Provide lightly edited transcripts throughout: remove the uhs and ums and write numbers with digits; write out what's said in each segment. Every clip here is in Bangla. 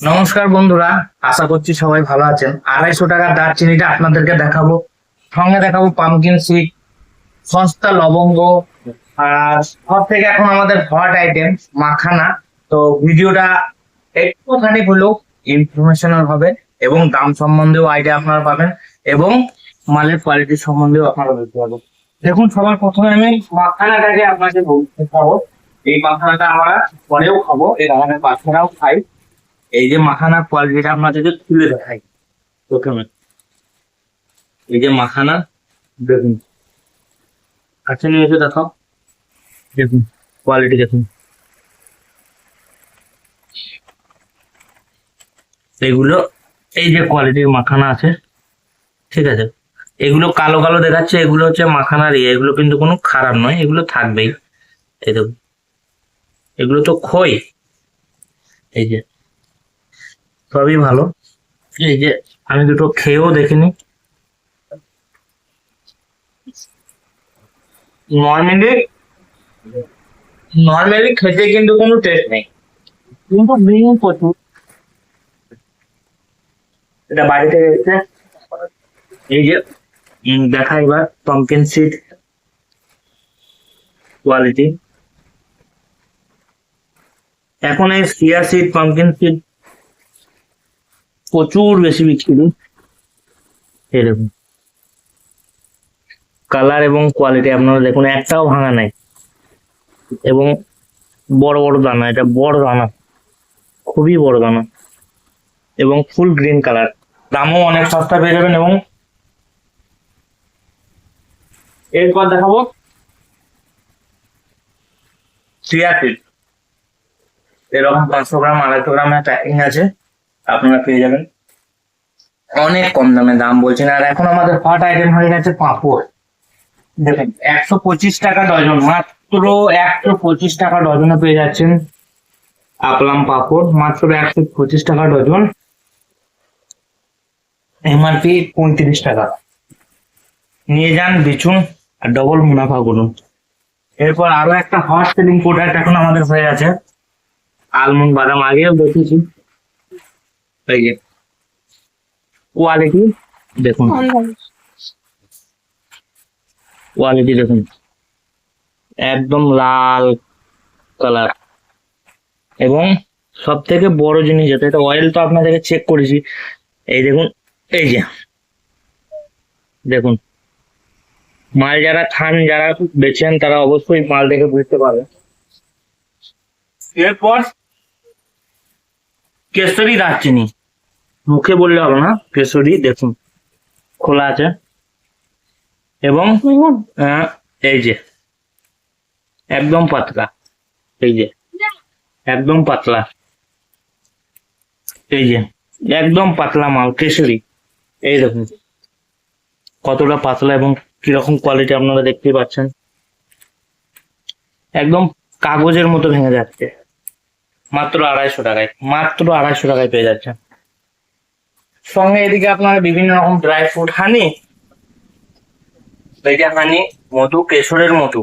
নমস্কার বন্ধুরা, আশা করছি সবাই ভালো আছেন। 250 টাকার দারচিনিটা আপনাদেরকে দেখাবো, সঙ্গে দেখাবো পামকিন সিড, সস্তা লবঙ্গ, আর সব থেকে এখন আমাদের হট আইটেম মাখানা। তো ভিডিওটা একটুখানি হলেও ইনফরমেশনাল হবে এবং দাম সম্বন্ধেও আইডিয়া আপনারা পাবেন এবং মালের কোয়ালিটি সম্বন্ধেও আপনারা বুঝতে পারবেন। দেখুন, সবার প্রথমে আমি মাখানাটাকে আপনাকে বলতে খাবো। এই মাখানাটা আমরা পরেও খাবো, এই আমাদের বাচ্চারাও খাই। এই যে মাখানা কোয়ালিটিটা আপনাদেরকে তুলে দেখাই প্রথমে। এই যে মাখানা, দেখুন, কাছে নিয়ে এসে দেখাও, দেখুন কোয়ালিটি দেখুন। এগুলো এই যে কোয়ালিটির মাখানা আছে, ঠিক আছে। এগুলো কালো কালো দেখাচ্ছে, এগুলো হচ্ছে মাখানার এগুলো কিন্তু কোনো খারাপ নয়, এগুলো থাকবেই। এই দেখুন, এগুলো তো খই, এই যে সবই ভালো। এই যে আমি দুটো খেয়েও দেখিনি। নর্মালি নর্মালি খেতে কিন্তু কোনো টেস্ট নেই, কিন্তু মিনিমাম প্রচুর। এটা বাইরে থেকে এসেছে। এই যে দেখা এবার পাম্পকিন সিড কোয়ালিটি। এখন এই চিয়া সিড, পাম্পকিন সিড প্রচুর বেশি বিক্রি। এরকম কালার এবং কোয়ালিটি আপনারা দেখুন, একটাও ভাঙা নাই এবং বড় বড় দানা, এটা বড় দানা, খুবই বড় দানা এবং ফুল গ্রিন কালার। দামও অনেক সস্তা পেয়ে যাবেন। এবং এরপর দেখাবো চিয়া সিড। এরকম 500 গ্রাম 250 গ্রামের প্যাকিং আছে, আপনারা পেয়ে যাবেন অনেক কম দামে। দাম বলছি না। আর এখন আমাদের হট আইটেম হয়ে গেছে পাঁপড়। দেখুন, 125 টাকা ডজন, মাত্র 125 টাকা ডজনে পেয়ে যাচ্ছেন আপলাম পাঁপড়, মাত্র 125 টাকা ডজন। এমআরপি 35 টাকা। নিয়ে যান, বিচুন আর ডবল মুনাফা করুন। এরপর আরো একটা হট সেলিং প্রোডাক্ট এখন আমাদের হয়ে গেছে আলমন্ড বাদাম। আগেও দেখেছি। এই যে কোয়ালিটি দেখুন, কোয়ালিটি দেখুন, একদম লাল কালার। এবং সব থেকে বড় জিনিস যেটা, এটা অয়েল তো আপনাদেরকে চেক করেছি। এই দেখুন, এই যে দেখুন, মাল যারা খান, যারা বেচেন, তারা অবশ্যই মাল দেখে বুঝতে পারবে। এরপর কেশরী দারচিনি, মুখে বললে হবে না, কেশরী দেখুন খোলা আছে। এবং এই যে একদম পাতলা, এই যে একদম পাতলা, এই যে একদম পাতলা মাল কেশরী। এই দেখুন কতটা পাতলা এবং কিরকম কোয়ালিটি আপনারা দেখতেই পাচ্ছেন। একদম কাগজের মতো ভেঙে যাচ্ছে। মাত্র 250 টাকায়, মাত্র 250 টাকায় পেয়ে যাচ্ছেন। সঙ্গে এদিকে আপনারা বিভিন্ন রকম ড্রাই ফ্রুট, হানি, এই যে হানি, মধু, কেশরের মধু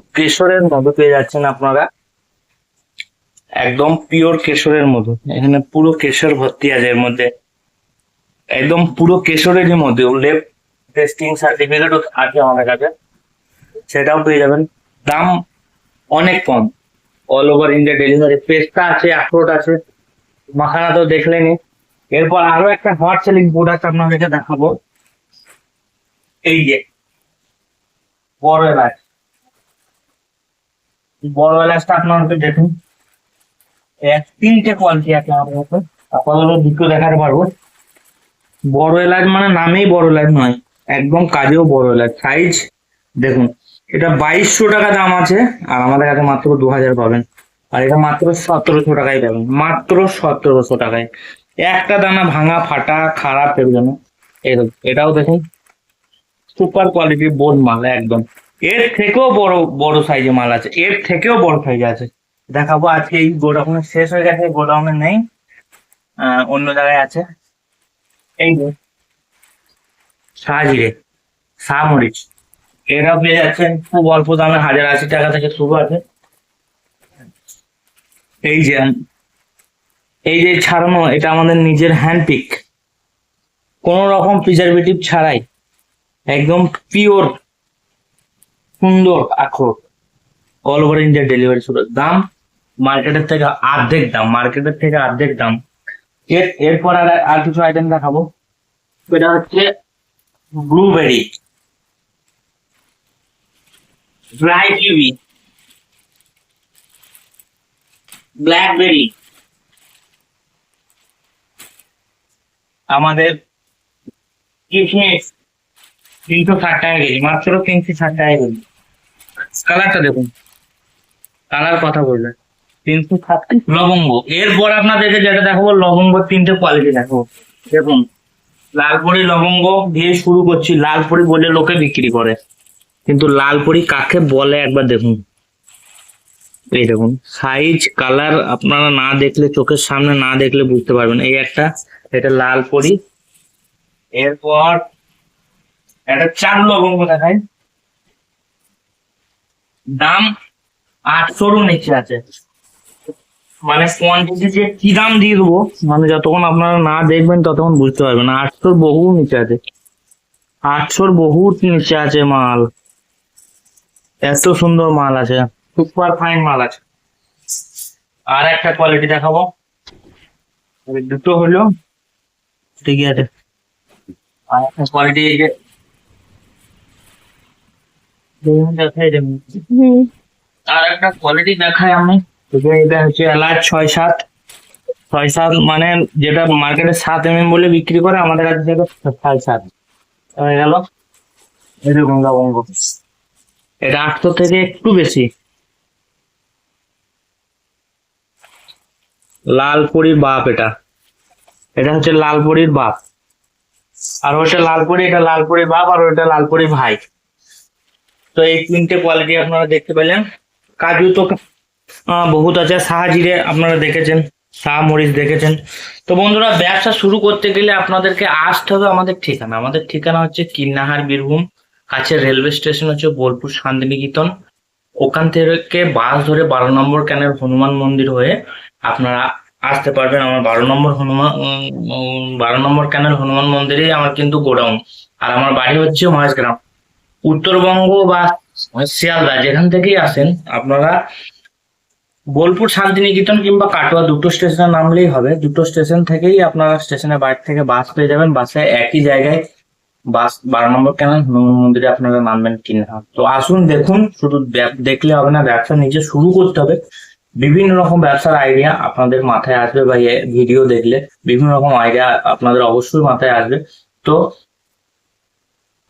পেয়ে যাচ্ছেন আপনারা। একদম পিওর কেশরের মধু, এখানে পুরো কেশর ভর্তি আছে এর মধ্যে, একদম পুরো কেশরেরই মধ্যে। লেব টেস্টিং সার্টিফিকেটও আছে আমাদের কাছে, সেটাও পেয়ে যাবেন। দাম অনেক কম, অল ওভার ইন্ডিয়া ডেলিভারি। পেস্তা আছে, আখরোট আছে, মাখানা তো দেখলেনি। এরপর আরো একটা হট সেলিং প্রোডাক্ট আপনাদেরকে দেখাবো। এই যে বড় এলাচ, বড় এলাচটা আপনারা দেখুন, 3টে কোয়ালিটি আছে আমাদের কাছে, আপাতত দুটো দেখাতে পারবো। বড় এলাচ মানে নামেই বড় এলাচ নয়, একদম কাজেও বড় এলাচ। সাইজ দেখুন, এটা 2200 টাকা দাম আছে, আর আমাদের কাছে মাত্র 2000 পাবেন। আর এটা মাত্র 1700 টাকায় পাবেন, মাত্র 1700 টাকায়। একটা দানা ভাঙা, ফাটা, খারাপ এগুলো না। এটাও দেখুন, সুপার কোয়ালিটির বোন মাল একদম। এর থেকেও বড় বড় সাইজে মাল আছে, এর থেকেও বড় সাইজ আছে, দেখাবো। আজকে এই গোডাউনে শেষ হয়ে গেছে, গোডাউনে নেই, অন্য জায়গায় আছে। এই যে শাহজিরে, শাহমরিচ, এরাও পেয়ে যাচ্ছেন খুব অল্প দামে, 1080 টাকা থেকে শুরু আছে। এই যে এই যে ছাড়ানো, এটা আমাদের নিজের হ্যান্ড পিক, কোন রকম প্রিজারভেটিভ ছাড়াই, একদম পিওর সুন্দর আখরোট, অল ওভার ইন্ডিয়া ডেলিভারি শুরু। দাম মার্কেটের থেকে অর্ধেক দাম। এরপর আর কিছু আইটেম দেখাবো। এটা হচ্ছে ব্লুবেরি, ড্রাই কিউই, ব্ল্যাকবেরি, আমাদের কিশমিশ 360 টাকা কেজি, মাত্র 360 টাকা কেজি। কালারটা দেখুন, কালার কথা বলবেন। 360 লবঙ্গ। এরপর আপনাদেরকে যেটা দেখাবো, লবঙ্গ 3টে কোয়ালিটি দেখাবো। দেখুন, লালপরি লবঙ্গ দিয়ে শুরু করছি। লালপরি বলে লোকে বিক্রি করে, কিন্তু লালপরি কাকে বলে একবার দেখুন। এই দেখুন সাইজ, কালার আপনারা না দেখলে, চোখের সামনে না দেখলে বুঝতে পারবেন। এই একটা, এটা লালপরি। এরপর একটা চারু লবঙ্গ দেখায়, দাম 800-র নিচে আছে। মানে কোয়ান্টিটি যে কি দাম দিয়ে দেবো, মানে যতক্ষণ আপনারা না দেখবেন ততক্ষণ বুঝতে পারবেন না। 800-র বহু নিচে আছে, 800-র বহু নিচে আছে মাল। এত সুন্দর মাল আছে, সুপার ফাইন মাল আছে। আর একটা কোয়ালিটি দেখাবো, দুটো হলো, ঠিক আছে। আর একটা কোয়ালিটি এই যে দেখাই দেবেন। আর একটা কোয়ালিটি দেখাই আমি, এটা হচ্ছে এলাচ 6-7 মানে যেটা মার্কেটে 7 বলে বিক্রি করে, আমাদের কাছে সেটা 6.5 হয়ে গেল। এরকম লবঙ্গ, এটা 800 থেকে একটু বেশি। লালপরির বাপ, এটা হচ্ছে লালপরির বাপ। আর ওইটা লালপরি, এটা লালপরির বাপ, আর ওইটা লালপরির ভাই। তো এই 3টে কোয়ালিটি আপনারা দেখতে পেলেন। কাজু তো বহুত আছে, শাহজিরে আপনারা দেখেছেন, শাহ মরিচ দেখেছেন। তো বন্ধুরা, ব্যবসা শুরু করতে গেলে আপনাদেরকে আসতে হবে আমাদের ঠিকানা হচ্ছে কীর্ণাহার, বীরভূম। কাছে রেলওয়ে স্টেশন হচ্ছে বোলপুর শান্তিনিকেতন। ওখান থেকে বাস ধরে 12 নম্বর ক্যানেল হনুমান মন্দির হয়ে আপনারা আসতে পারবেন আমার 12 নম্বর ক্যানেল হনুমান মন্দিরে আমার কিন্তু গোডাউন। আর আমার বাড়ি হচ্ছে মহেশগ্রাম। উত্তরবঙ্গ বা শিয়ালদা যেখান থেকেই আসেন আপনারা, বোলপুর শান্তিনিকেতন কিংবা কাটোয়া দুটো স্টেশনে নামলেই হবে। দুটো স্টেশন থেকেই আপনারা স্টেশনের বাইরে থেকে বাস পেয়ে যাবেন। বাসে একই জায়গায় বাস 12 নম্বর ক্যানেল হনুমান মন্দিরে আপনারা নামবেন কিনা। তো আসুন দেখুন, শুধু দেখলে হবে না, ব্যবসা নিজে শুরু করতে হবে। বিভিন্ন রকম ব্যবসার আইডিয়া আপনাদের মাথায় আসবে, বা ভিডিও দেখলে বিভিন্ন রকম আইডিয়া আপনাদের অবশ্যই মাথায় আসবে। তো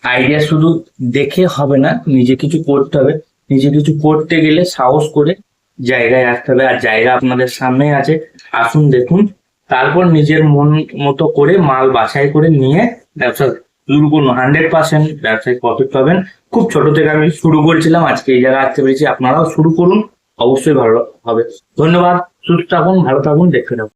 আইডিয়া শুধু দেখে হবে না, নিজে কিছু করতে হবে। নিজে কিছু করতে গেলে সাহস করে জায়গায় আসতে হবে, আর জায়গা আপনাদের সামনেই আছে। আসুন দেখুন, তারপর নিজের মন মতো করে মাল বাছাই করে নিয়ে ব্যবসা শুরু করুন। 100% ব্যবসায় প্রফিট পাবেন। খুব ছোট থেকে আমি শুরু করেছিলাম, আজকে এই জায়গায় আসতে পেরেছি। আপনারাও শুরু করুন, অবশ্যই ভালো হবে। ধন্যবাদ, সুস্থ থাকুন, ভালো থাকুন, দেখতে থাকুন।